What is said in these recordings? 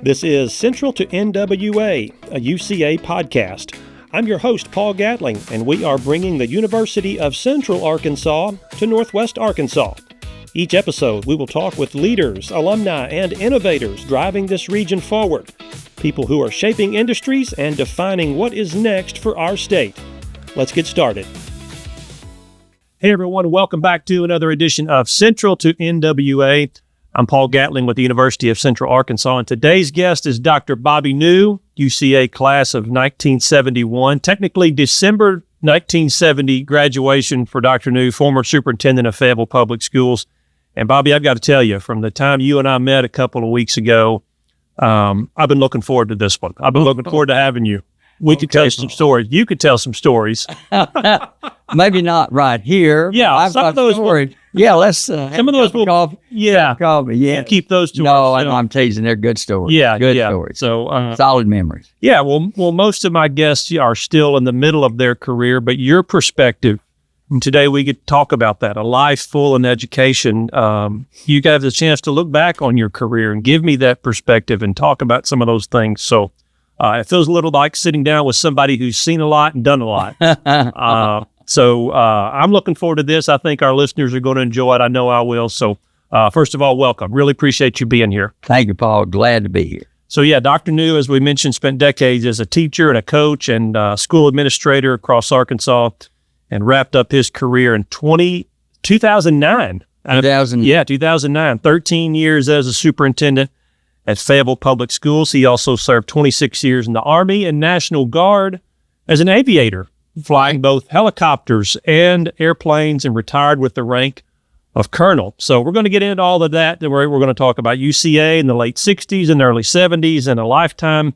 This is Central to NWA, a UCA podcast. I'm your host, Paul Gatling, and we are bringing the University of Central Arkansas to Northwest Arkansas. Each episode, we will talk with leaders, alumni, and innovators driving this region forward, people who are shaping industries and defining what is next for our state. Let's get started. Hey everyone, welcome back to another edition of Central to NWA. I'm Paul Gatling with the University of Central Arkansas, and today's guest is Dr. Bobby New, UCA class of 1971, technically December 1970 graduation for Dr. New, former superintendent of Fayetteville Public Schools. And Bobby, I've got to tell you, from the time you and I met a couple of weeks ago, I've been looking forward to this one. I've been looking forward to having you. We could tell some stories. You could tell some stories. Maybe not right here. Yeah, I've some of those. Let's. Some of those will. Coffee. Yeah, We'll keep those to No, ourselves. I'm teasing. They're good stories. Yeah, good yeah. stories. So solid memories. Yeah, well, most of my guests are still in the middle of their career, but your perspective. And today we get to talk about that, a life full in education. You have the chance to look back on your career and give me that perspective and talk about some of those things. So it feels a little like sitting down with somebody who's seen a lot and done a lot. So I'm looking forward to this. I think our listeners are going to enjoy it. I know I will. So first of all, welcome. Really appreciate you being here. Thank you, Paul. Glad to be here. So yeah, Dr. New, as we mentioned, spent decades as a teacher and a coach and school administrator across Arkansas, and wrapped up his career in 2009. 2009. 13 years as a superintendent at Fayetteville Public Schools. He also served 26 years in the Army and National Guard as an aviator, flying both helicopters and airplanes, and retired with the rank of colonel. So we're going to get into all of that. We're going to talk about UCA in the late 60s and early 70s and a lifetime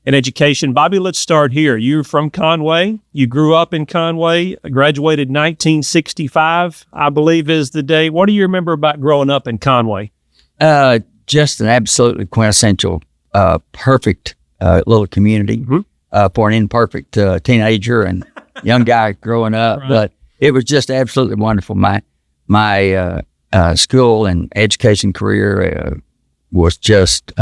in education. Bobby, let's start here. You're from Conway. You grew up in Conway, graduated 1965, I believe is the day. What do you remember about growing up in Conway? Just an absolutely quintessential, perfect little community for an imperfect teenager and young guy growing up. Right. But it was just absolutely wonderful. My school and education career was just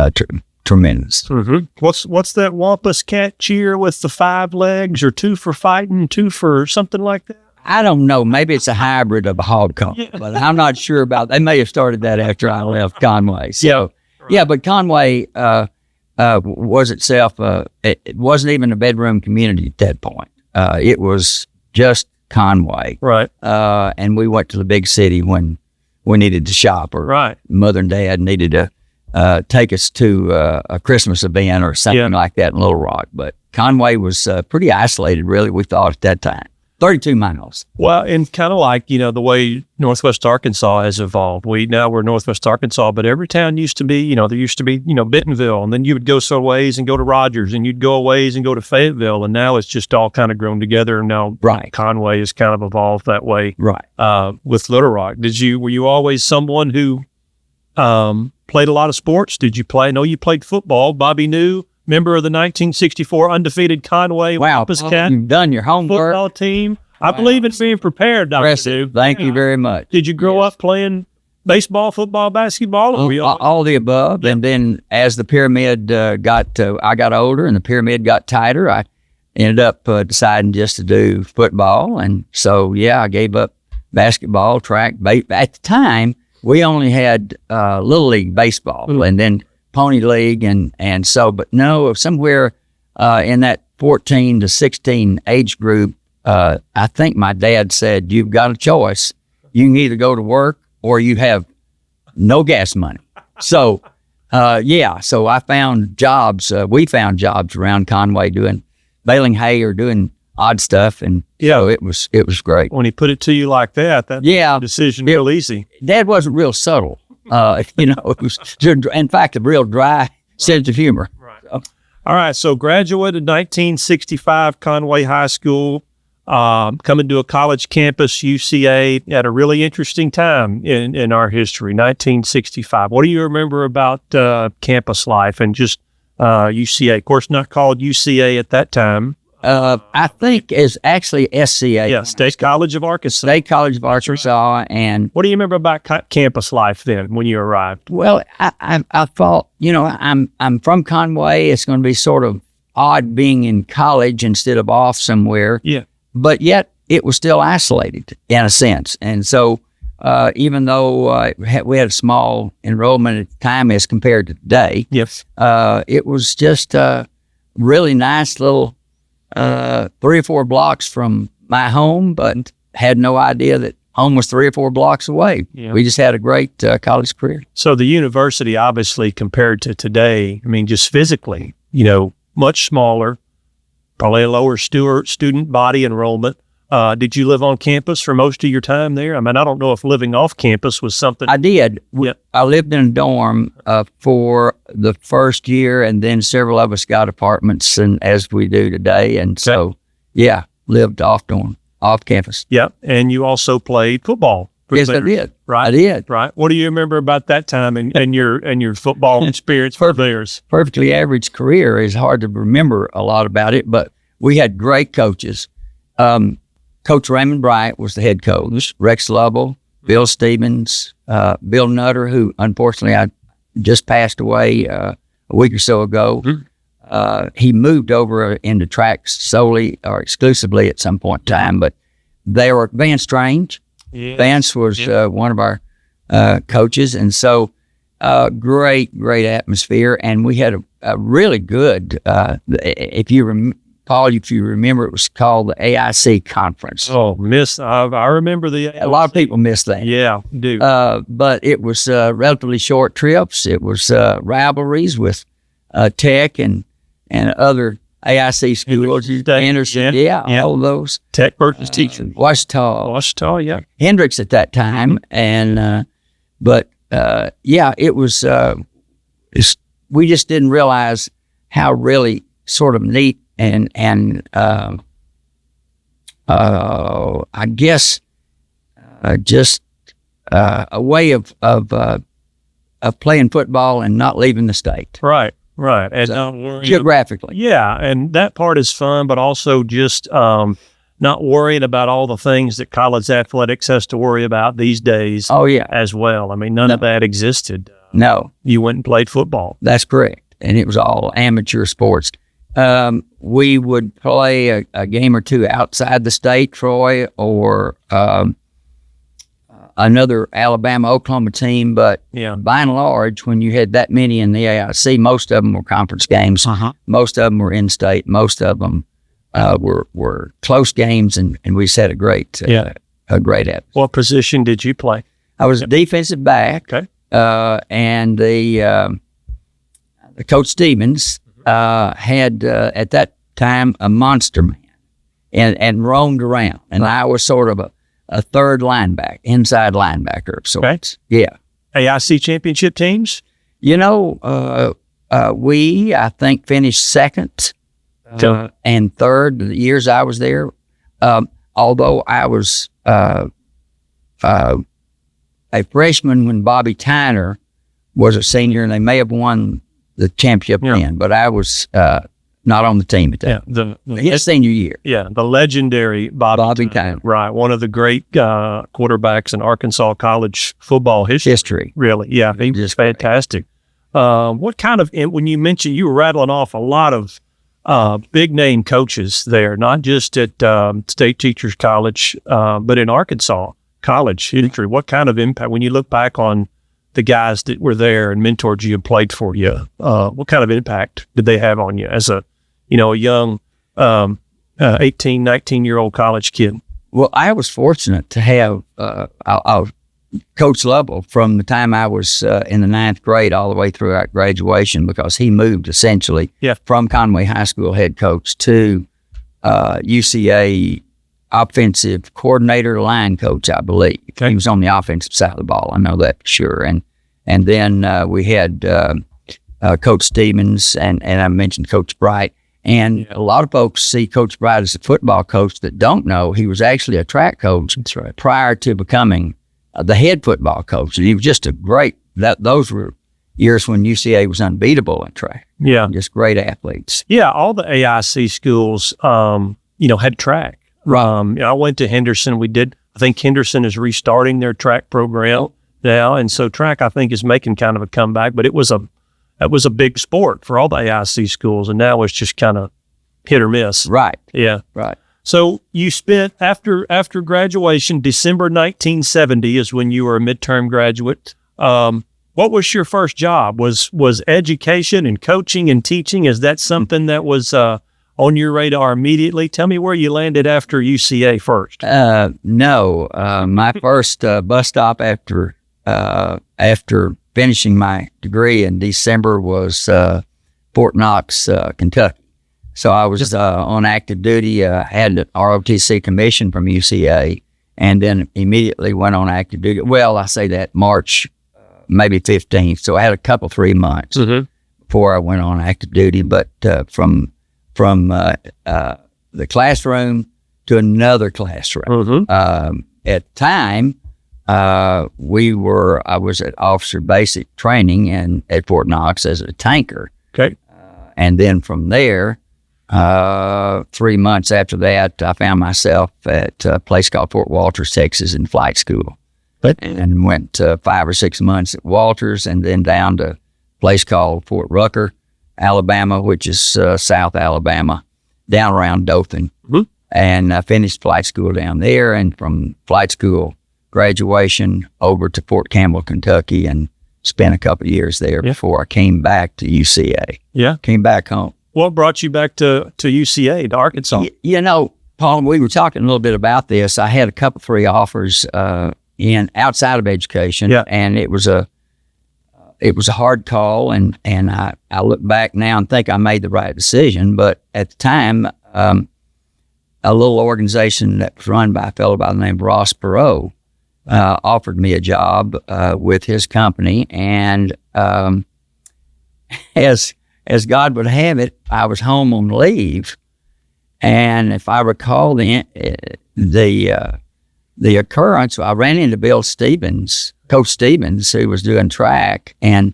tremendous. Mm-hmm. What's that Wampus cat cheer with the 5 legs, or 2 for fighting, 2 for something like that? I don't know. Maybe it's a hybrid of a hog call, but I'm not sure about. They may have started that after I left Conway. So, but Conway was itself. It wasn't even a bedroom community at that point. It was just Conway, right? And we went to the big city when we needed to shop, or Mother and Dad needed to take us to a Christmas event or something like that in Little Rock. But Conway was pretty isolated, really, we thought at that time. 32 miles. Well, and kind of like, the way Northwest Arkansas has evolved. We're Northwest Arkansas, but every town used to be, there used to be, Bentonville, and then you would go some ways and go to Rogers, and you'd go a ways and go to Fayetteville, and now it's just all kind of grown together, and now Conway has kind of evolved that way. Right. With Little Rock. Were you always someone who played a lot of sports? Did you play? I know you played football. Bobby New, member of the 1964 undefeated Conway Wampus Cat. You've done your homework. Football team. I believe it's being prepared, Dr. New. Thank you very much. Did you grow up playing baseball, football, basketball? All the above. And then as the pyramid I got older and the pyramid got tighter, I ended up deciding just to do football. And so, I gave up basketball, track. At the time, we only had Little League baseball and then Pony League, and so, but no, somewhere in that 14 to 16 age group, I think my dad said, you've got a choice. You can either go to work or you have no gas money. So, so I found jobs. We found jobs around Conway doing baling hay or doing odd stuff, and so it was great. When he put it to you like that decision real easy. Dad wasn't real subtle. It was, in fact, a real dry sense of humor. Right. So. All right. So graduated 1965, Conway High School, coming to a college campus, UCA, at a really interesting time in our history, 1965. What do you remember about campus life and just UCA? Of course, not called UCA at that time. I think is actually SCA. Yeah, State College of Arkansas. State College of Arkansas. And what do you remember about campus life then when you arrived? well, I thought, I'm from Conway. It's going to be sort of odd being in college instead of off somewhere. Yeah. But yet it was still isolated in a sense. And so even though we had a small enrollment at the time as compared to today, yes, it was just a really nice little 3 or 4 blocks from my home, but had no idea that home was 3 or 4 blocks away. Yeah. We just had a great college career. So the university, obviously, compared to today, I mean, just physically, much smaller, probably a lower student body enrollment. Did you live on campus for most of your time there? I mean, I don't know if living off campus was something. I did. Yeah. I lived in a dorm for the first year, and then several of us got apartments, and as we do today. And so, yeah, lived off campus. Yeah, and you also played football. Yes, I did. Right, I did. Right. What do you remember about that time and your football experience for theirs? Perfectly average career. Is hard to remember a lot about it, but we had great coaches. Coach Raymond Bryant was the head coach. Rex Lovell, Bill Stevens, Bill Nutter, who unfortunately I just passed away a week or so ago. Mm-hmm. He moved over into track solely or exclusively at some point in time, but they were Vance Strange. Yes. Vance was one of our coaches, and so great atmosphere. And we had a really good, Paul, if you remember, it was called the AIC conference. Oh, I remember the AIC. A lot of people miss that. Yeah, do. But it was relatively short trips. It was rivalries with Tech and other AIC schools. Anderson, yeah, all those. Tech versus teacher. Washita, yeah. Hendricks at that time. And, it was, we just didn't realize how really sort of neat and I guess just a way of playing football and not leaving the state. Right. And so, geographically. Yeah, and that part is fun, but also just not worrying about all the things that college athletics has to worry about these days. Oh, yeah. As well. I mean, none of that existed. No. You went and played football. That's correct. And it was all amateur sports. We would play a game or two outside the state, Troy, or another Alabama-Oklahoma team. But by and large, when you had that many in the AIC, most of them were conference games. Uh-huh. Most of them were in-state. Most of them were close games, and we set a great atmosphere. What position did you play? I was a defensive back. Okay. And the Coach Stevens had at that time a monster man and roamed around, and I was sort of a third linebacker, inside linebacker of sorts. Okay. Yeah. AIC championship teams? We I think finished second and third the years I was there. Although I was a freshman when Bobby Tyner was a senior, and they may have won the championship then, but I was not on the team at that. Yeah, his senior year. Yeah, the legendary Bobby Tyner. Right, one of the great quarterbacks in Arkansas college football history. Really, yeah, he was fantastic. What kind of, when you mentioned, you were rattling off a lot of big name coaches there, not just at State Teachers College, but in Arkansas college history. What kind of impact, when you look back on the guys that were there and mentored you and played for you, what kind of impact did they have on you as a young 18, 19-year-old college kid? Well, I was fortunate to have Coach Lovell from the time I was in the 9th grade all the way throughout graduation, because he moved essentially from Conway High School head coach to UCA offensive coordinator, line coach, I believe. Okay. He was on the offensive side of the ball. I know that for sure. And then we had Coach Stevens and I mentioned Coach Bright. And a lot of folks see Coach Bright as a football coach that don't know he was actually a track coach. That's right. Prior to becoming the head football coach. And he was just a great, those were years when UCA was unbeatable in track. Yeah. Just great athletes. Yeah, all the AIC schools, had track. I went to Henderson. I think Henderson is restarting their track program now, and so track, I think, is making kind of a comeback. But it was a big sport for all the AIC schools, and now it's just kind of hit or miss. Right. Yeah. Right. So you spent after graduation, December 1970 is when you were a midterm graduate. What was your first job? Was education and coaching and teaching? Is that something that was on your radar immediately? Tell me where you landed after UCA first. No, my first bus stop after finishing my degree in December was Fort Knox, Kentucky. So I was on active duty, had an ROTC commission from UCA, and then immediately went on active duty. Well, I say that March, maybe 15th. So I had a couple, 3 months before I went on active duty. But from the classroom to another classroom. At the time, I was at officer basic training and at Fort Knox as a tanker. Okay. And then from there, 3 months after that, I found myself at a place called Fort Walters, Texas, in flight school. And went 5 or 6 months at Walters, and then down to a place called Fort Rucker, Alabama, which is South Alabama, down around Dothan. And I finished flight school down there, and from flight school graduation over to Fort Campbell, Kentucky, and spent a couple of years there before I came back to UCA. Yeah. Came back home. What brought you back to UCA, to Arkansas? Paul, we were talking a little bit about this. I had a couple, 3 offers in outside of education, and it was a hard call, and I look back now and think I made the right decision. But at the time, a little organization that was run by a fellow by the name of Ross Perot offered me a job with his company, and as God would have it, I was home on leave, and if I recall the occurrence, I ran into Bill Stevens, Coach Stevens, who was doing track, and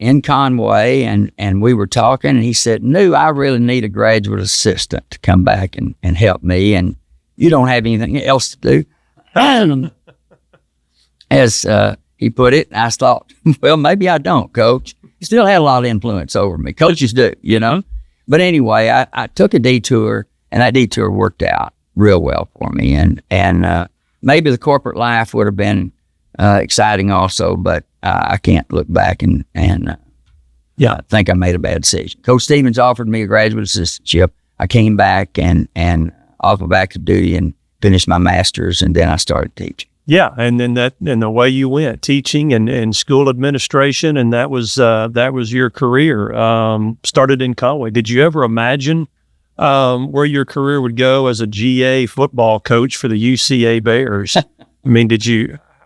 in Conway, and we were talking, and he said, "No, I really need a graduate assistant to come back and help me, and you don't have anything else to do." As he put it, I thought, well, maybe I don't, Coach. He still had a lot of influence over me. Coaches do, But anyway, I took a detour, and that detour worked out real well for me. And maybe the corporate life would have been exciting also, but I can't look back and think I made a bad decision. Coach Stevens offered me a graduate assistantship. I came back and off of active duty and finished my master's, and then I started teaching. Yeah, and then the way you went, teaching and school administration, and that was your career. Started in Conway. Did you ever imagine where your career would go as a GA football coach for the UCA Bears? I mean,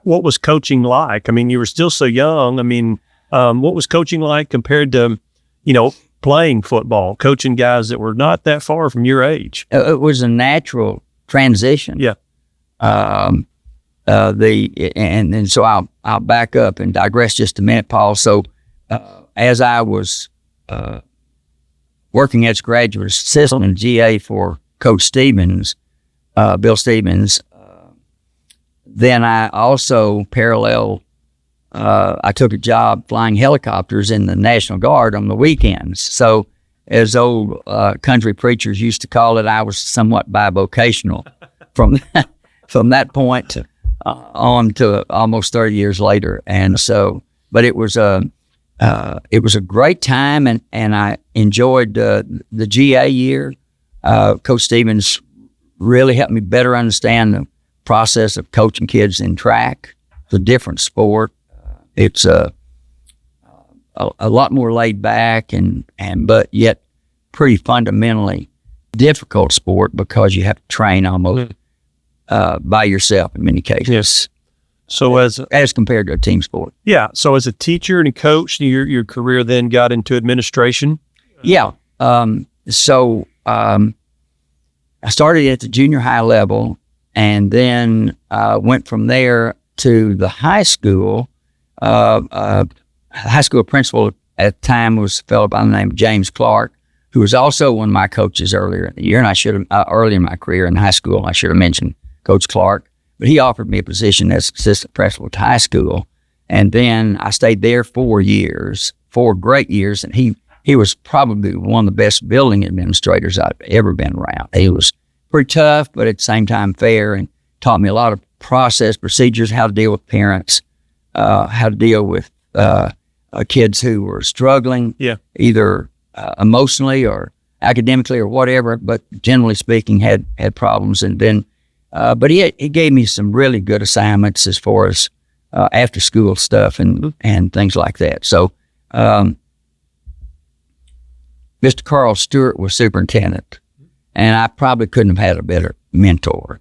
what was coaching like? I mean, you were still so young. I mean, what was coaching like compared to, playing football, coaching guys that were not that far from your age? It was a natural transition. Yeah. And so I'll back up and digress just a minute, Paul. So as I was working as a graduate assistant in GA for Coach Stevens, Bill Stevens, then I also paralleled. I took a job flying helicopters in the National Guard on the weekends. So as old country preachers used to call it, I was somewhat bivocational from that point on to almost 30 years later. And so, but it was a great time, and I enjoyed the GA year. Coach Stevens really helped me better understand the process of coaching kids in track. It's a different sport. It's a lot more laid back but yet pretty fundamentally difficult sport because you have to train almost by yourself in many cases. Yes. So as compared to a team sport. Yeah. So as a teacher and a coach, your career then got into administration? Yeah. So I started at the junior high level, and then went from there to the high school high school principal at the time was a fellow by the name of James Clark, who was also one of my coaches earlier in the year. And I should have, early in my career in high school, I should have mentioned Coach Clark. But he offered me a position as assistant principal at high school. And then I stayed there 4 years, 4 great years. And he was probably one of the best building administrators I've ever been around. He was pretty tough, but at the same time fair, and taught me a lot of process, procedures, how to deal with parents, how to deal with kids who were struggling, either emotionally or academically or whatever, but generally speaking had problems. And then, but he gave me some really good assignments as far as after school stuff and things like that. So Mr. Carl Stewart was superintendent, and I probably couldn't have had a better mentor.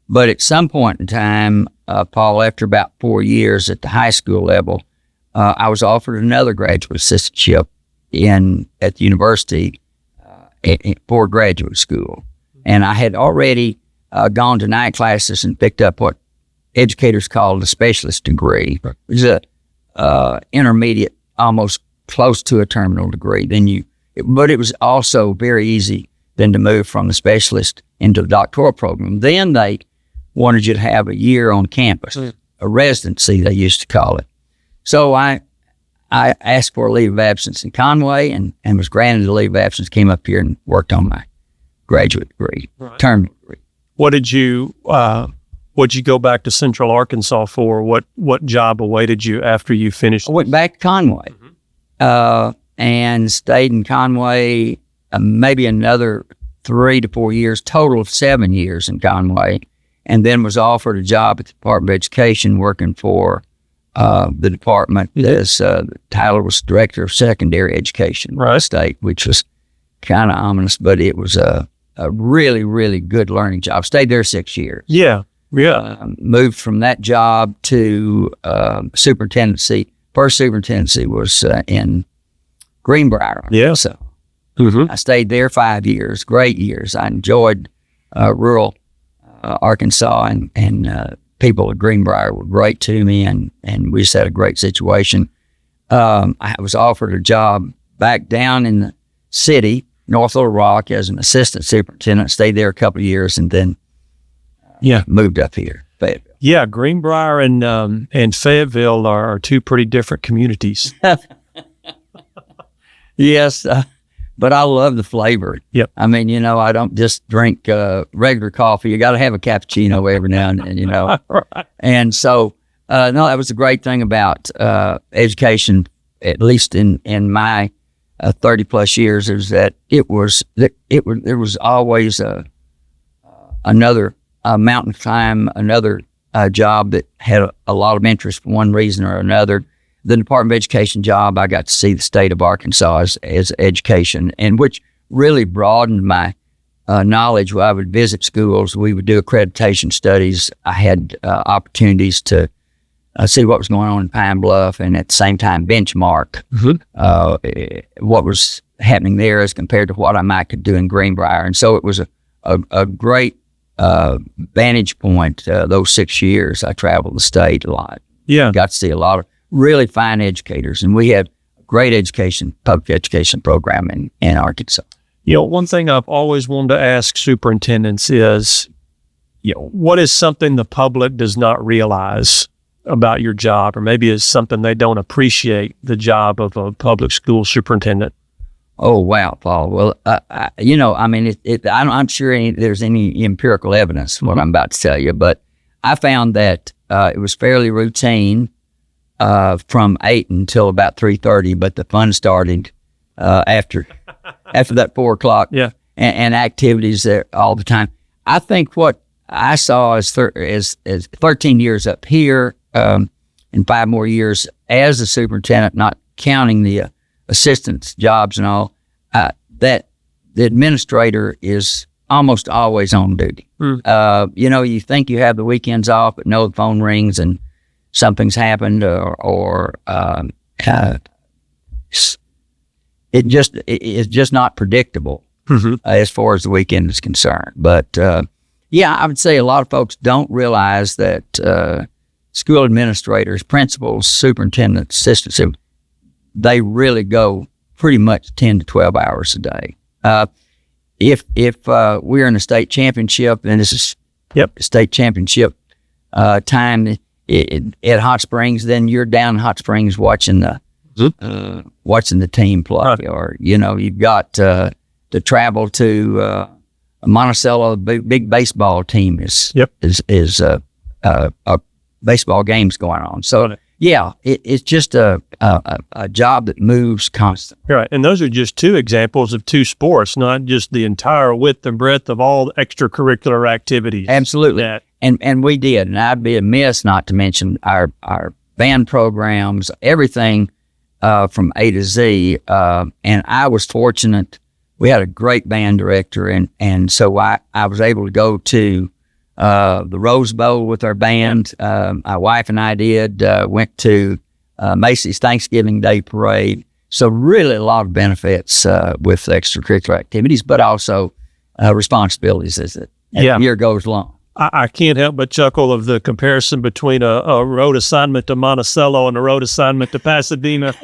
But at some point in time, Paul, after about 4 years at the high school level, I was offered another graduate assistantship at the university for graduate school. And I had already gone to 9 classes and picked up what educators call a specialist degree, which is a intermediate, almost close to a terminal degree. But it was also very easy then to move from the specialist into the doctoral program. Then they wanted you to have a year on campus, a residency, they used to call it. So I asked for a leave of absence in Conway and was granted a leave of absence, came up here and worked on my graduate degree, terminal degree. What would you go back to Central Arkansas for? What job awaited you after you finished? I went back to Conway and stayed in Conway maybe another 3 to 4 years, total of 7 years in Conway, and then was offered a job at the Department of Education working for the department as Tyler was director of secondary education in the state, which was kind of ominous, but it was a really, really good learning job. Stayed there 6 years. Moved from that job to superintendency. First superintendency was in Greenbrier. So I stayed there 5 years, great years. I enjoyed rural Arkansas, and people at Greenbrier were great to me, and we just had a great situation. I was offered a job back down in the city, North Little Rock, as an assistant superintendent. Stayed there a couple of years, and then moved up here, Fayetteville. Yeah, Greenbrier and Fayetteville are 2 pretty different communities. Yes, but I love the flavor. I mean, I don't just drink regular coffee. You got to have a cappuccino every now and then, And so, no, that was the great thing about education, at least in my 30 plus years, is that there was always another mountain climb, another job that had a lot of interest for one reason or another. The Department of Education job, I got to see the state of Arkansas as education, and which really broadened my knowledge. When I would visit schools, we would do accreditation studies. I had opportunities to see what was going on in Pine Bluff, and at the same time benchmark what was happening there as compared to what I might could do in Greenbrier. And so it was a great vantage point. Those 6 years, I traveled the state a lot. Got to see a lot of really fine educators, and we had a great public education program in Arkansas. One thing I've always wanted to ask superintendents is, what is something the public does not realize about your job, or maybe is something they don't appreciate the job of a public school superintendent? Oh, wow, Paul. Well, I mean, I'm sure there's any empirical evidence what I'm about to tell you, but I found that it was fairly routine from 8 until about 3:30, but the fun started after that 4 o'clock. And activities there all the time. I think what I saw as 13 years up here and 5 more years as a superintendent, not counting the assistants jobs and all, that the administrator is almost always on duty. You think you have the weekends off, but no, the phone rings and something's happened, or it's just not predictable as far as the weekend is concerned. But I would say a lot of folks don't realize that school administrators, principals, superintendents, assistants, they really go pretty much 10 to 12 hours a day. If we're in a state championship, and this is state championship time at Hot Springs, then you're down in Hot Springs watching the team play, or you've got to travel to Monticello. Big baseball team is baseball games going on. So it's just a job that moves constantly. Right, and those are just two examples of two sports, not just the entire width and breadth of all the extracurricular activities. Absolutely, and we did, and I'd be amiss not to mention our band programs, everything from A to Z. And I was fortunate; we had a great band director, and so I was able to go to the Rose Bowl with our band. My wife and I went to Macy's Thanksgiving Day Parade. So really a lot of benefits with extracurricular activities, but also responsibilities as the year goes along. I can't help but chuckle of the comparison between a road assignment to Monticello and a road assignment to Pasadena.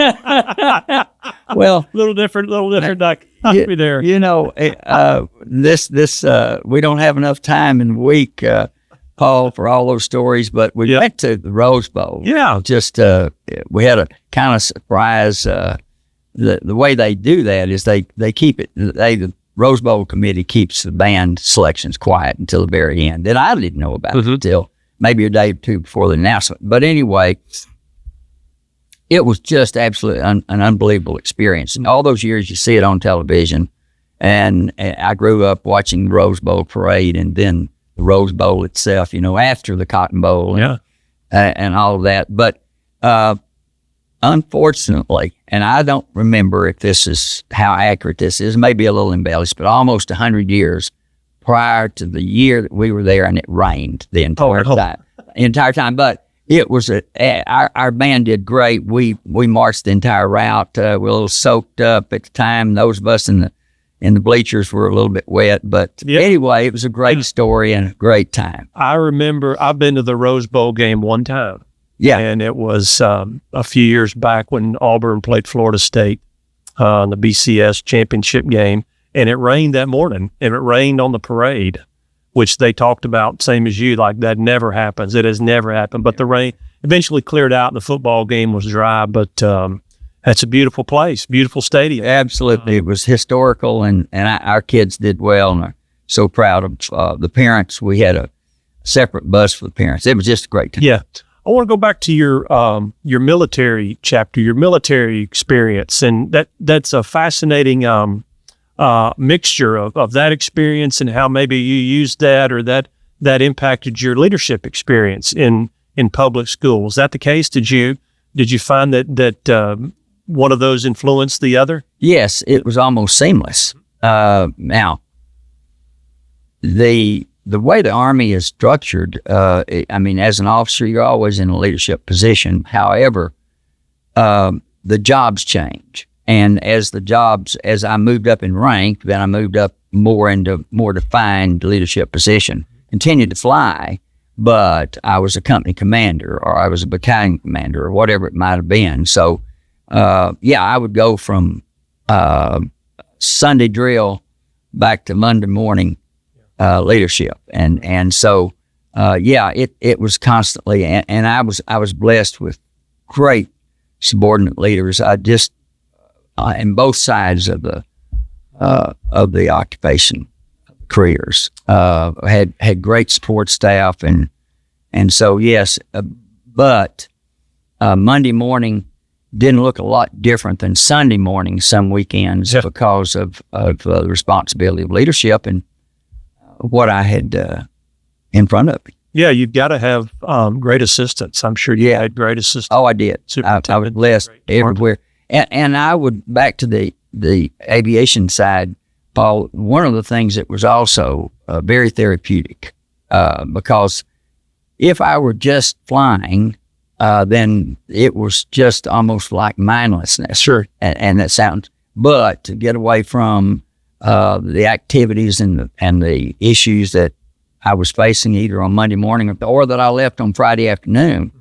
Well, little different. Be there. This we don't have enough time in the week, Paul, for all those stories. But we went to the Rose Bowl. Yeah, just we had a kind of surprise. The way they do that is they keep it. The Rose Bowl committee keeps the band selections quiet until the very end. And I didn't know about it until maybe a day or two before the announcement. But anyway, it was just absolutely an unbelievable experience. And all those years you see it on television. And I grew up watching the Rose Bowl parade and then the Rose Bowl itself, after the Cotton Bowl and all of that. But unfortunately, and I don't remember if this is how accurate this is, maybe a little embellished, but almost 100 years prior to the year that we were there, and it rained the entire time. But it was our band did great. We marched the entire route. We were a little soaked up at the time. Those of us in the bleachers were a little bit wet, but anyway, it was a great story and a great time. I remember I've been to the Rose Bowl game one time. Yeah. And it was a few years back when Auburn played Florida State in the BCS championship game. And it rained that morning, and it rained on the parade, which they talked about, same as you, like that never happens. It has never happened. But the rain eventually cleared out, and the football game was dry. But that's a beautiful place, beautiful stadium. Absolutely. It was historical, and our kids did well, and I'm so proud of the parents. We had a separate bus for the parents. It was just a great time. Yeah. I want to go back to your military chapter, your military experience, and that's a fascinating mixture of that experience and how maybe you used that or that impacted your leadership experience in public schools. Is that the case? Did you find that one of those influenced the other? Yes, it was almost seamless. Now, the way the Army is structured, as an officer, you're always in a leadership position. However, the jobs change. And as I moved up in rank, then I moved up more into more defined leadership position. Continued to fly, but I was a company commander, or I was a battalion commander, or whatever it might have been. So, I would go from Sunday drill back to Monday morning leadership, and so it was constantly, and I was blessed with great subordinate leaders. I just in both sides of the occupation careers had great support staff, and so yes, but Monday morning didn't look a lot different than Sunday morning some weekends because of the responsibility of leadership and what I had in front of me. Yeah, you've got to have great assistance. I'm sure you had great assistance. Oh, I did. I was blessed everywhere. And I would, back to the aviation side, Paul, one of the things that was also very therapeutic, because if I were just flying, then it was just almost like mindlessness. Sure. And that sounds, but to get away from the activities and the issues that I was facing either on Monday morning or that I left on Friday afternoon,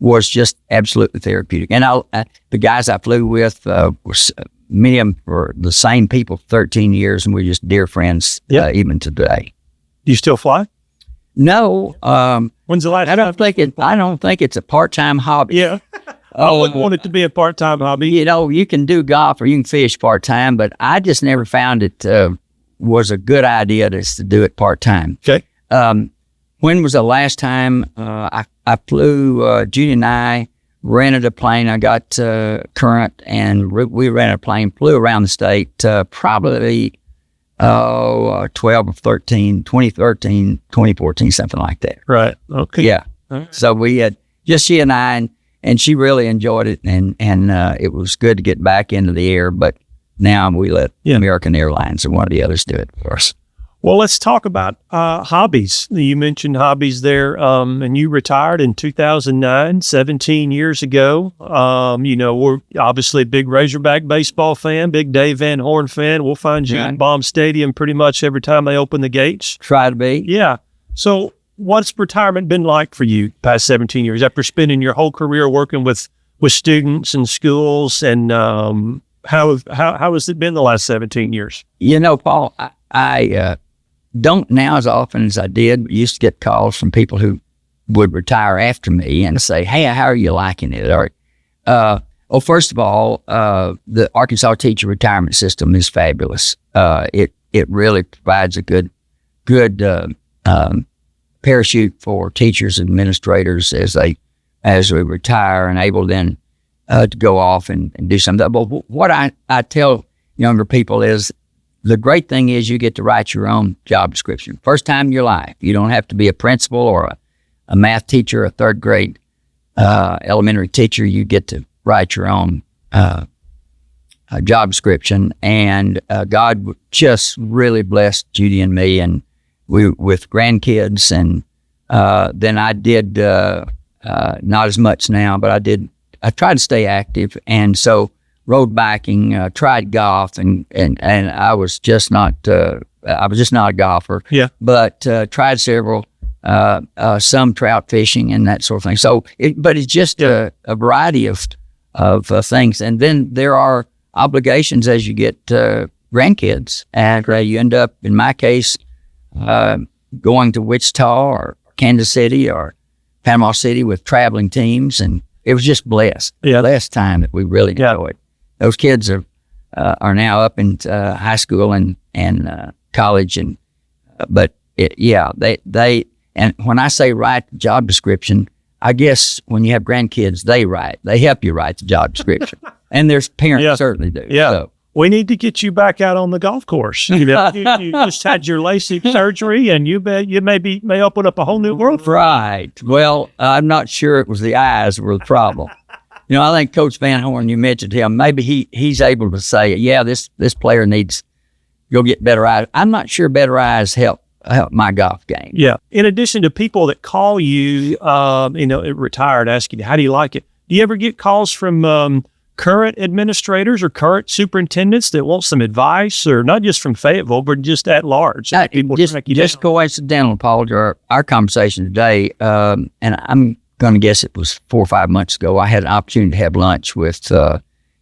was just absolutely therapeutic. And the guys I flew with many of them were the same people for 13 years, and we're just dear friends even today. Do you still fly? No. When's the last time? I don't think it's a part-time hobby. Yeah. I wouldn't want it to be a part-time hobby. You can do golf or you can fish part-time, but I just never found it was a good idea to do it part-time. Okay. When was the last time I flew, Judy and I rented a plane. I got current, and we rented a plane, flew around the state probably 12 or 13, 2013, 2014, something like that. Right. Okay. Yeah. Right. So we had just she and I, and she really enjoyed it, and it was good to get back into the air. But now we let American Airlines or one of the others do it for us. Well, let's talk about hobbies. You mentioned hobbies there, and you retired in 2009, 17 years ago. We're obviously a big Razorback baseball fan, big Dave Van Horn fan. We'll find you in Baum Stadium pretty much every time they open the gates. Try to be. Yeah. So what's retirement been like for you past 17 years after spending your whole career working with students and schools? And how has it been the last 17 years? Paul, I don't now as often as I did, but used to get calls from people who would retire after me and say, hey, how are you liking it? Or, first of all, the Arkansas teacher retirement system is fabulous. It really provides a good parachute for teachers and administrators as we retire and able then to go off and do something. But what I tell younger people is, the great thing is you get to write your own job description. First time in your life. You don't have to be a principal or a math teacher, a third grade elementary teacher. You get to write your own job description. And God just really blessed Judy and me, and we with grandkids. And then I did not as much now, but I tried to stay active. And so road biking, tried golf, and I was just not a golfer. Yeah. But tried several, some trout fishing and that sort of thing. So, but it's just a variety of things. And then there are obligations as you get grandkids, and you end up, in my case, going to Wichita or Kansas City or Panama City with traveling teams, and it was just blessed. Yeah. Last time that we really enjoyed. Those kids are now up in high school and college, and they and when I say write the job description, I guess when you have grandkids, they help you write the job description, and their parents certainly do. Yeah. So. We need to get you back out on the golf course. You just had your LASIK surgery, and you may open up a whole new world. Right. Well, I'm not sure it was the eyes were the problem. I think Coach Van Horn, you mentioned him, maybe he's able to say, this player needs to go get better eyes. I'm not sure better eyes help my golf game. Yeah. In addition to people that call you, retired, asking you, how do you like it? Do you ever get calls from current administrators or current superintendents that want some advice, or not just from Fayetteville, but just at large? Just coincidental, Paul, to our conversation today, and I'm going to guess it was 4 or 5 months ago, I had an opportunity to have lunch with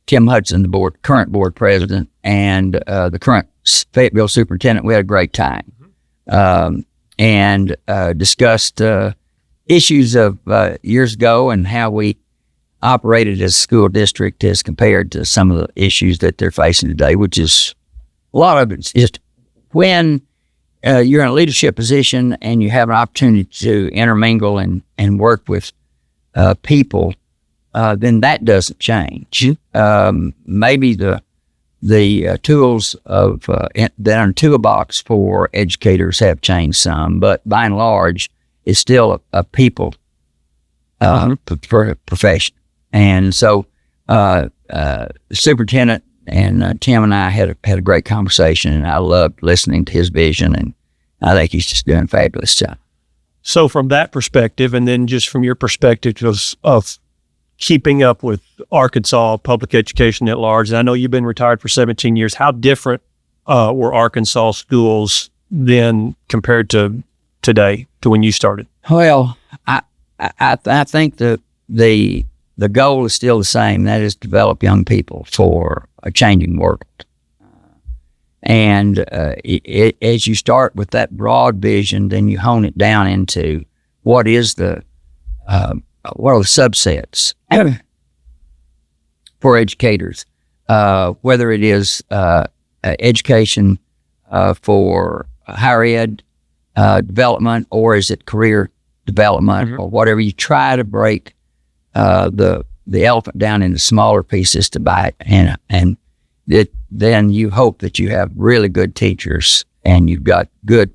Tim Hudson, the current board president, and the current Fayetteville superintendent. We had a great time and discussed issues of years ago and how we operated as a school district as compared to some of the issues that they're facing today, which is a lot of it's just when you're in a leadership position and you have an opportunity to intermingle and work with people, then that doesn't change. Maybe the tools of that are in toolbox for educators have changed some, but by and large, it's still a people profession. And so, the superintendent and Tim and I had a great conversation, and I loved listening to his vision, and I think he's just doing a fabulous job. So from that perspective, and then just from your perspective of keeping up with Arkansas public education at large, and I know you've been retired for 17 years, how different were Arkansas schools then compared to today, to when you started? Well, I think the the goal is still the same. That is to develop young people for a changing world. And as you start with that broad vision, then you hone it down into what are the subsets for educators, whether it is education for higher ed development, or is it career development, or whatever. You try to break the elephant down into smaller pieces to bite, and then you hope that you have really good teachers and you've got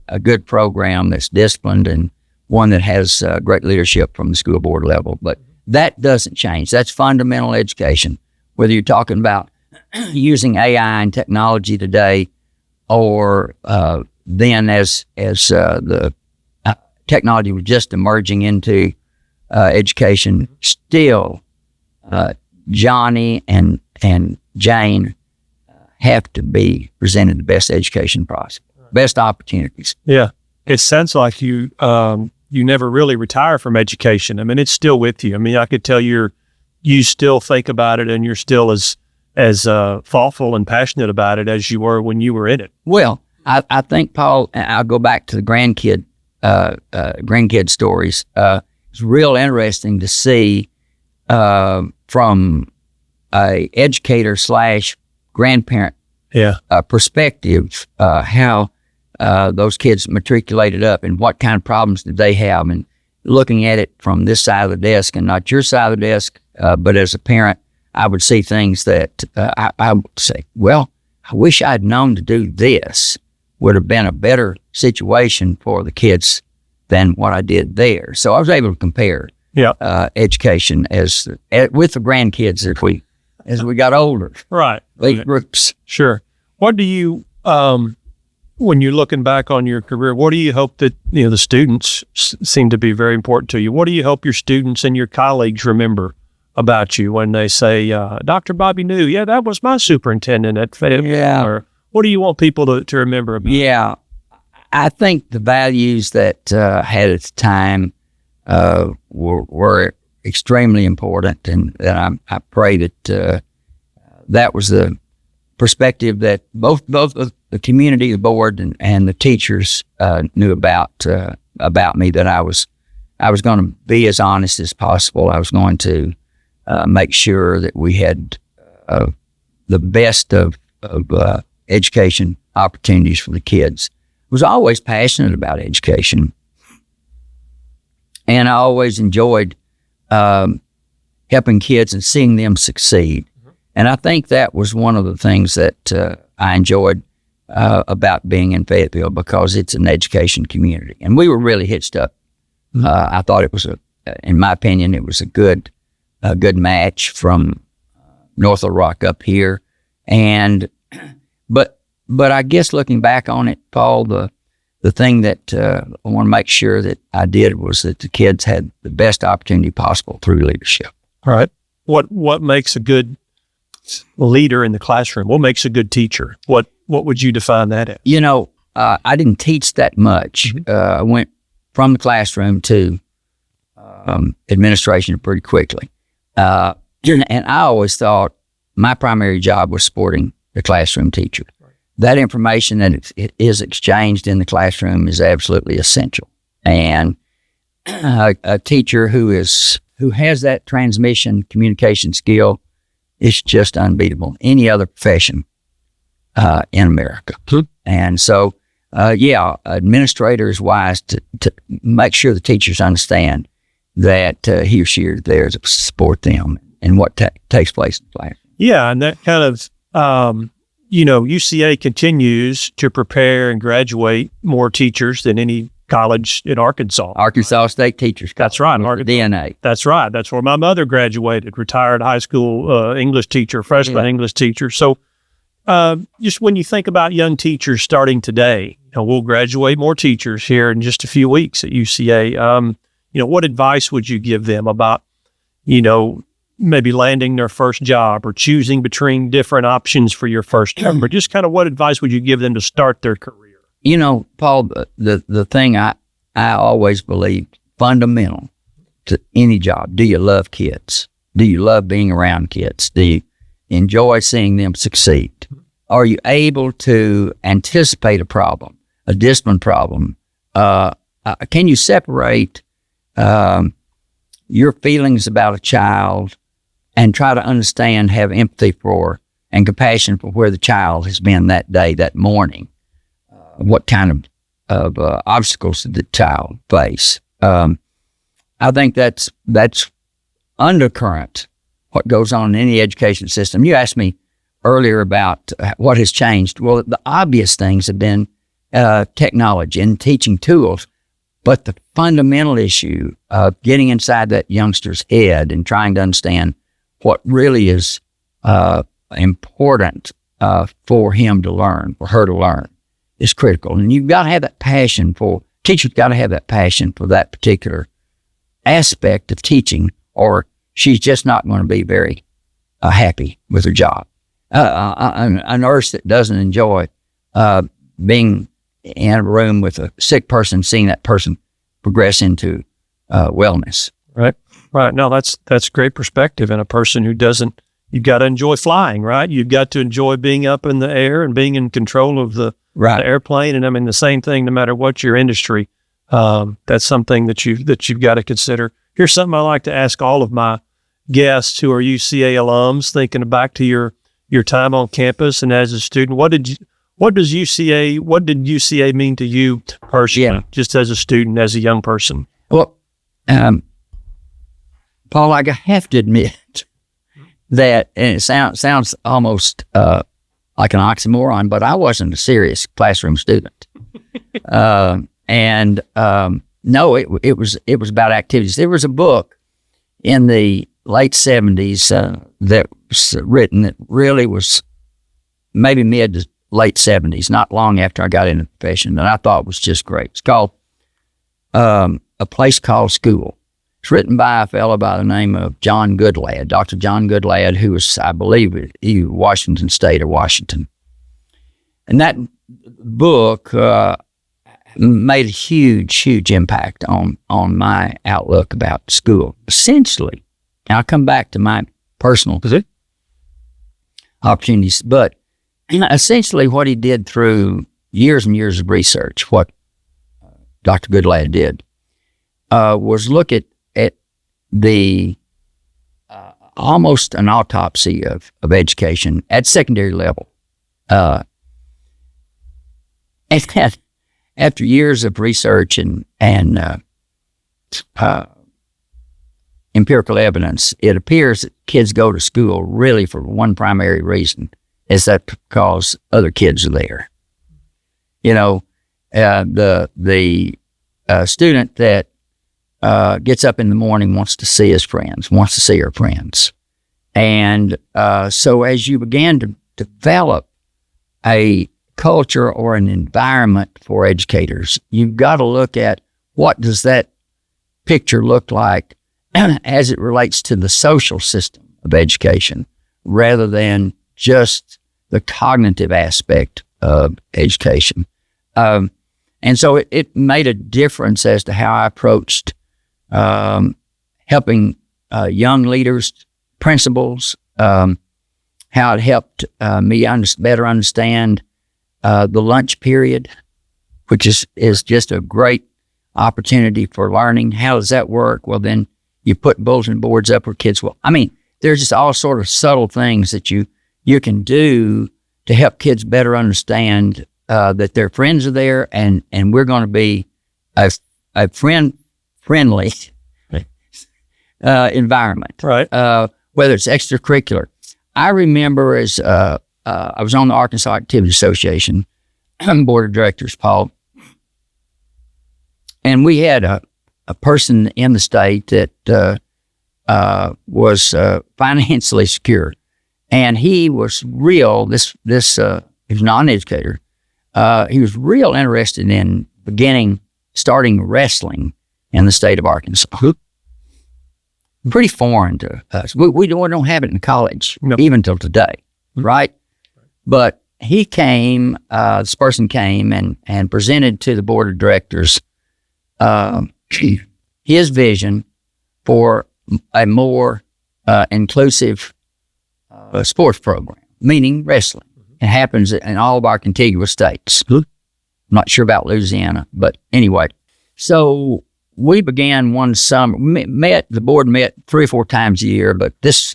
a good program that's disciplined and one that has great leadership from the school board level. But that doesn't change. That's fundamental education. Whether you're talking about using AI and technology today, or then as the technology was just emerging into education, still Johnny and Jane have to be presented the best education possible, best opportunities. Yeah. It sounds like you never really retire from education. I mean, it's still with you. I mean, I could tell you still think about it, and you're still as thoughtful and passionate about it as you were when you were in it. Well, I think, Paul, I'll go back to the grandkid stories. It's real interesting to see from a educator / grandparent perspective how those kids matriculated up and what kind of problems did they have, and looking at it from this side of the desk and not your side of the desk, but as a parent, I would see things that I would say, well, I wish I'd known to do this. Would have been a better situation for the kids than what I did there. So I was able to compare education with the grandkids as we got older. Right. Late groups. Sure. What do you, when you're looking back on your career, what do you hope that, the students seem to be very important to you? What do you hope your students and your colleagues remember about you when they say, Dr. Bobby New, that was my superintendent at Fayetteville? Yeah. Or what do you want people to remember about? Yeah. I think the values that had at the time were extremely important, and I pray that that was the perspective that both the community, the board, and the teachers knew about me, that I was going to be as honest as possible. I was going to make sure that we had the best of education opportunities for the kids. I was always passionate about education, and I always enjoyed helping kids and seeing them succeed. And I think that was one of the things that I enjoyed about being in Fayetteville, because it's an education community, and we were really hitched up. I thought it was in my opinion, it was a good match from North Little Rock up here, and but I guess looking back on it, Paul, the thing that I want to make sure that I did was that the kids had the best opportunity possible through leadership. All right. What makes a good leader in the classroom? What makes a good teacher? What would you define that as? I didn't teach that much. I went from the classroom to administration pretty quickly. And I always thought my primary job was supporting the classroom teacher. That information that it is exchanged in the classroom is absolutely essential. And a teacher who has that transmission communication skill is just unbeatable. Any other profession in America. And so, administrator is wise to make sure the teachers understand that he or she is there to support them and what takes place in the class. Yeah, and that kind of, UCA continues to prepare and graduate more teachers than any college in Arkansas. Arkansas State Teachers College. That's right. DNA. That's right. That's where my mother graduated, retired high school English teacher, freshman English teacher. So just when you think about young teachers starting today, we'll graduate more teachers here in just a few weeks at UCA. What advice would you give them about, maybe landing their first job or choosing between different options for your first job, or just kind of what advice would you give them to start their career? Paul, the thing I always believed, fundamental, to any job. Do you love kids? Do you love being around kids? Do you enjoy seeing them succeed? Are you able to anticipate a problem, a discipline problem? Can you separate your feelings about a child and try to understand, have empathy for, and compassion for where the child has been that day, that morning? What kind of obstacles did the child face? I think that's undercurrent, what goes on in any education system. You asked me earlier about what has changed. Well, the obvious things have been technology and teaching tools, but the fundamental issue of getting inside that youngster's head and trying to understand what really is important for him to learn, for her to learn, is critical. And you've got to have that passion teachers got to have that passion for that particular aspect of teaching, or she's just not going to be very happy with her job. A nurse that doesn't enjoy being in a room with a sick person, seeing that person progress into wellness. Right. No, that's great perspective. And a person who doesn't, you've got to enjoy flying, right? You've got to enjoy being up in the air and being in control of the airplane. And I mean, the same thing, no matter what your industry, that's something that you've got to consider. Here's something I like to ask all of my guests who are UCA alums, thinking back to your time on campus and as a student. What did UCA mean to you personally, just as a student, as a young person? Well, Paul, I have to admit that, and it sounds almost like an oxymoron, but I wasn't a serious classroom student. No, it was about activities. There was a book in the late 70s that was written that really was maybe mid to late 70s, not long after I got into the profession, and I thought was just great. It's called A Place Called School. It's written by a fellow by the name of John Goodlad, Dr. John Goodlad, who was, I believe, Washington State or Washington. And that book made a huge impact on my outlook about school. Essentially, and I'll come back to my personal opportunities, but essentially what he did through years and years of research, what Dr. Goodlad did, was look at the almost an autopsy of education at secondary level. And after years of research and empirical evidence, it appears that kids go to school really for one primary reason, is that because other kids are there. You know, the student that gets up in the morning wants to see his friends, wants to see her friends. And so as you began to develop a culture or an environment for educators, you've got to look at what does that picture look like as it relates to the social system of education, rather than just the cognitive aspect of education. And so it made a difference as to how I approached helping young leaders, principals, how it helped me better understand the lunch period, which is just a great opportunity for learning. How does that work? Well, then you put bulletin boards up where kids will. I mean, there's just all sort of subtle things that you can do to help kids better understand that their friends are there, and we're going to be a friendly environment. Right. Whether it's extracurricular. I remember as I was on the Arkansas Activity Association board of directors, Paul, and we had a person in the state that was financially secure, and he was real. He was not an educator. He was real interested in starting wrestling in the state of Arkansas. Pretty foreign to us. We don't have it in college, even till today, right? But he came, this person came and presented to the board of directors his vision for a more inclusive sports program, meaning wrestling. It happens in all of our contiguous states. I'm not sure about Louisiana, but anyway. So we began one summer, the board met 3 or 4 times a year, but this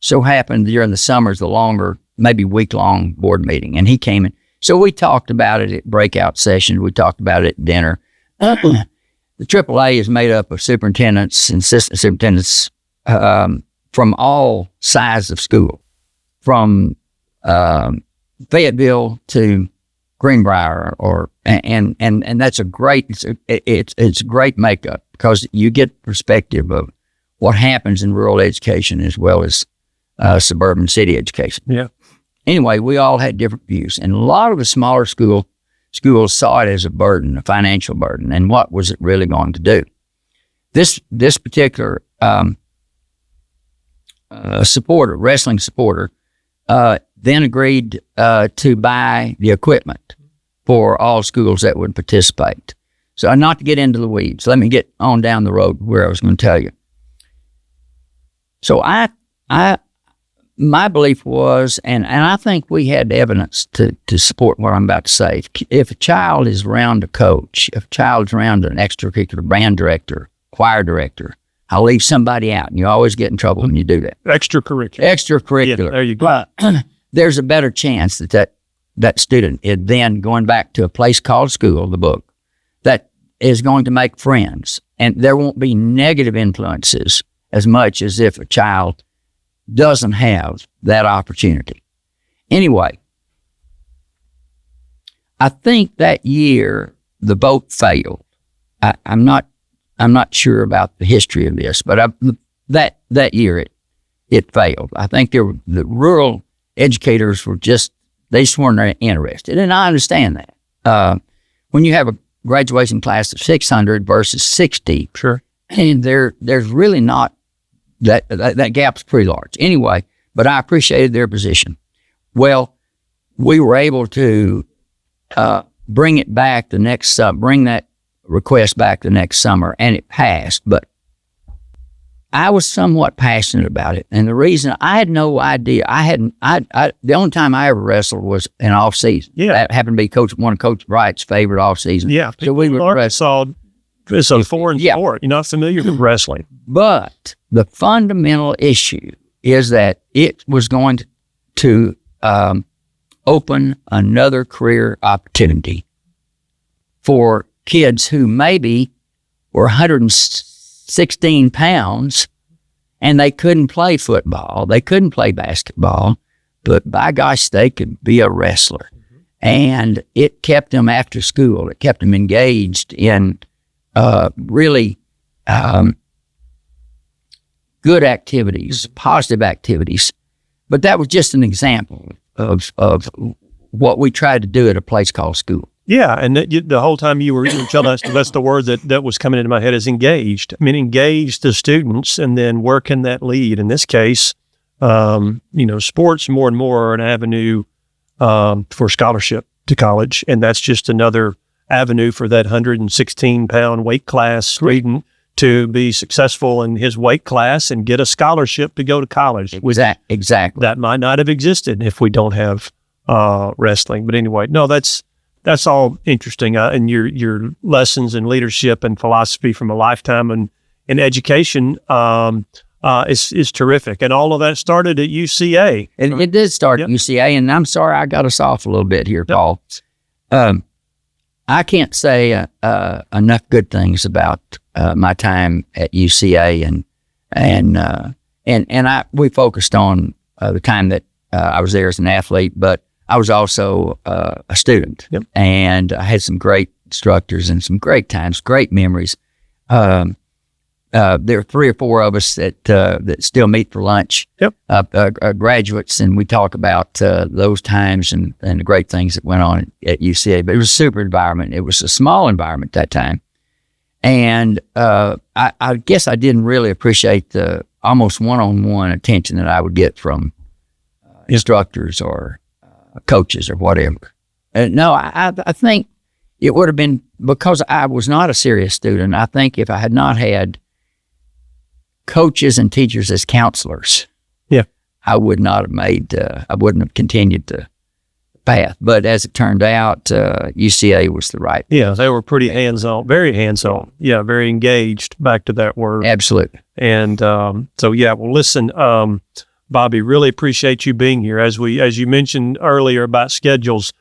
so happened during the summers, the longer, maybe week-long board meeting, and he came in. So we talked about it at breakout sessions. We talked about it at dinner. The AAA is made up of superintendents and assistant superintendents from all sizes of school, from Fayetteville to Greenbrier, and that's a great it's a great makeup because you get perspective of what happens in rural education as well as suburban city education. Yeah. Anyway, we all had different views, and a lot of the smaller schools saw it as a burden, a financial burden, and what was it really going to do? This particular wrestling supporter, then agreed to buy the equipment for all schools that would participate. So not to get into the weeds, let me get on down the road where I was going to tell you. So my belief was, and I think we had evidence to support what I'm about to say. If a child is around a coach, if a child is around an extracurricular band director, choir director, I'll leave somebody out, and you always get in trouble when you do that. Extracurricular. Yeah, there you go. There's a better chance that student is then going back to a place called school, the book, that is going to make friends, and there won't be negative influences as much as if a child doesn't have that opportunity. Anyway, I think that year the boat failed. I'm not sure about the history of this, but that year it failed. I think the rural educators they just weren't interested, and I understand that. When you have a graduation class of 600 versus 60, sure, and there's really not that gap's pretty large. Anyway, but I appreciated their position. Well, we were able to bring that request back the next summer, and it passed. But I was somewhat passionate about it, and the reason I had no idea, the only time I ever wrestled was in off season. Yeah, that happened to be one of Coach Wright's favorite off season. Yeah, so we would wrestle. It's a foreign sport. You're not familiar with wrestling. But the fundamental issue is that it was going to open another career opportunity for kids who maybe were 116 pounds and they couldn't play football, they couldn't play basketball, but by gosh, they could be a wrestler. Mm-hmm. And it kept them after school. It kept them engaged in really good activities, positive activities. But that was just an example of what we tried to do at a place called school. Yeah, and the whole time you were telling us, that's the word that was coming into my head, is engaged. I mean, engage the students, and then where can that lead? In this case, sports more and more are an avenue for scholarship to college, and that's just another avenue for that 116-pound weight class student to be successful in his weight class and get a scholarship to go to college. Exactly. That might not have existed if we don't have wrestling. But anyway, no, that's all interesting. And your lessons in leadership and philosophy from a lifetime in education is terrific. And all of that started at UCA. It did start at UCA, and I'm sorry I got us off a little bit here, Paul. I can't say enough good things about my time at UCA, and we focused on the time that I was there as an athlete, but I was also a student, and I had some great instructors and some great times, great memories. There are 3 or 4 of us that still meet for lunch, graduates, and we talk about those times and the great things that went on at UCA. But it was a super environment. It was a small environment at that time. And I guess I didn't really appreciate the almost one-on-one attention that I would get from instructors or coaches or whatever. No, I think it would have been, because I was not a serious student, I think if I had not had coaches and teachers as counselors, Yeah. I would not have I wouldn't have continued the path. But as it turned out, UCA was the right. Yeah, they were pretty hands-on, very hands-on. Yeah, very engaged, back to that word. Absolutely. And so, yeah, well, listen, Bobby, really appreciate you being here. As you mentioned earlier about schedules,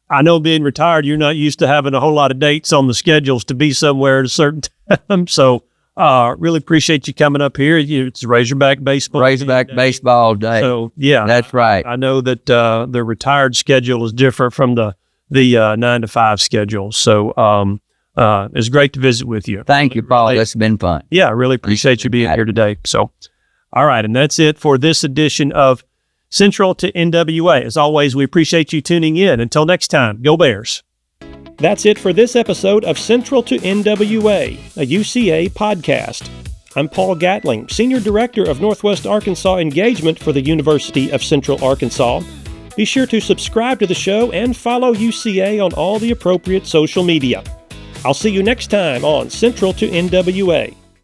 I know being retired, you're not used to having a whole lot of dates on the schedules to be somewhere at a certain time. So really appreciate you coming up here. It's Razorback baseball. Razorback baseball day. So, yeah. That's right. I know that the retired schedule is different from the 9 to 5 schedule. So it's great to visit with you. Thank you, Paul. That's been fun. Yeah, I really appreciate you being here today. So, all right. And that's it for this edition of Central to NWA. As always, we appreciate you tuning in. Until next time, go Bears. That's it for this episode of Central to NWA, a UCA podcast. I'm Paul Gatling, Senior Director of Northwest Arkansas Engagement for the University of Central Arkansas. Be sure to subscribe to the show and follow UCA on all the appropriate social media. I'll see you next time on Central to NWA.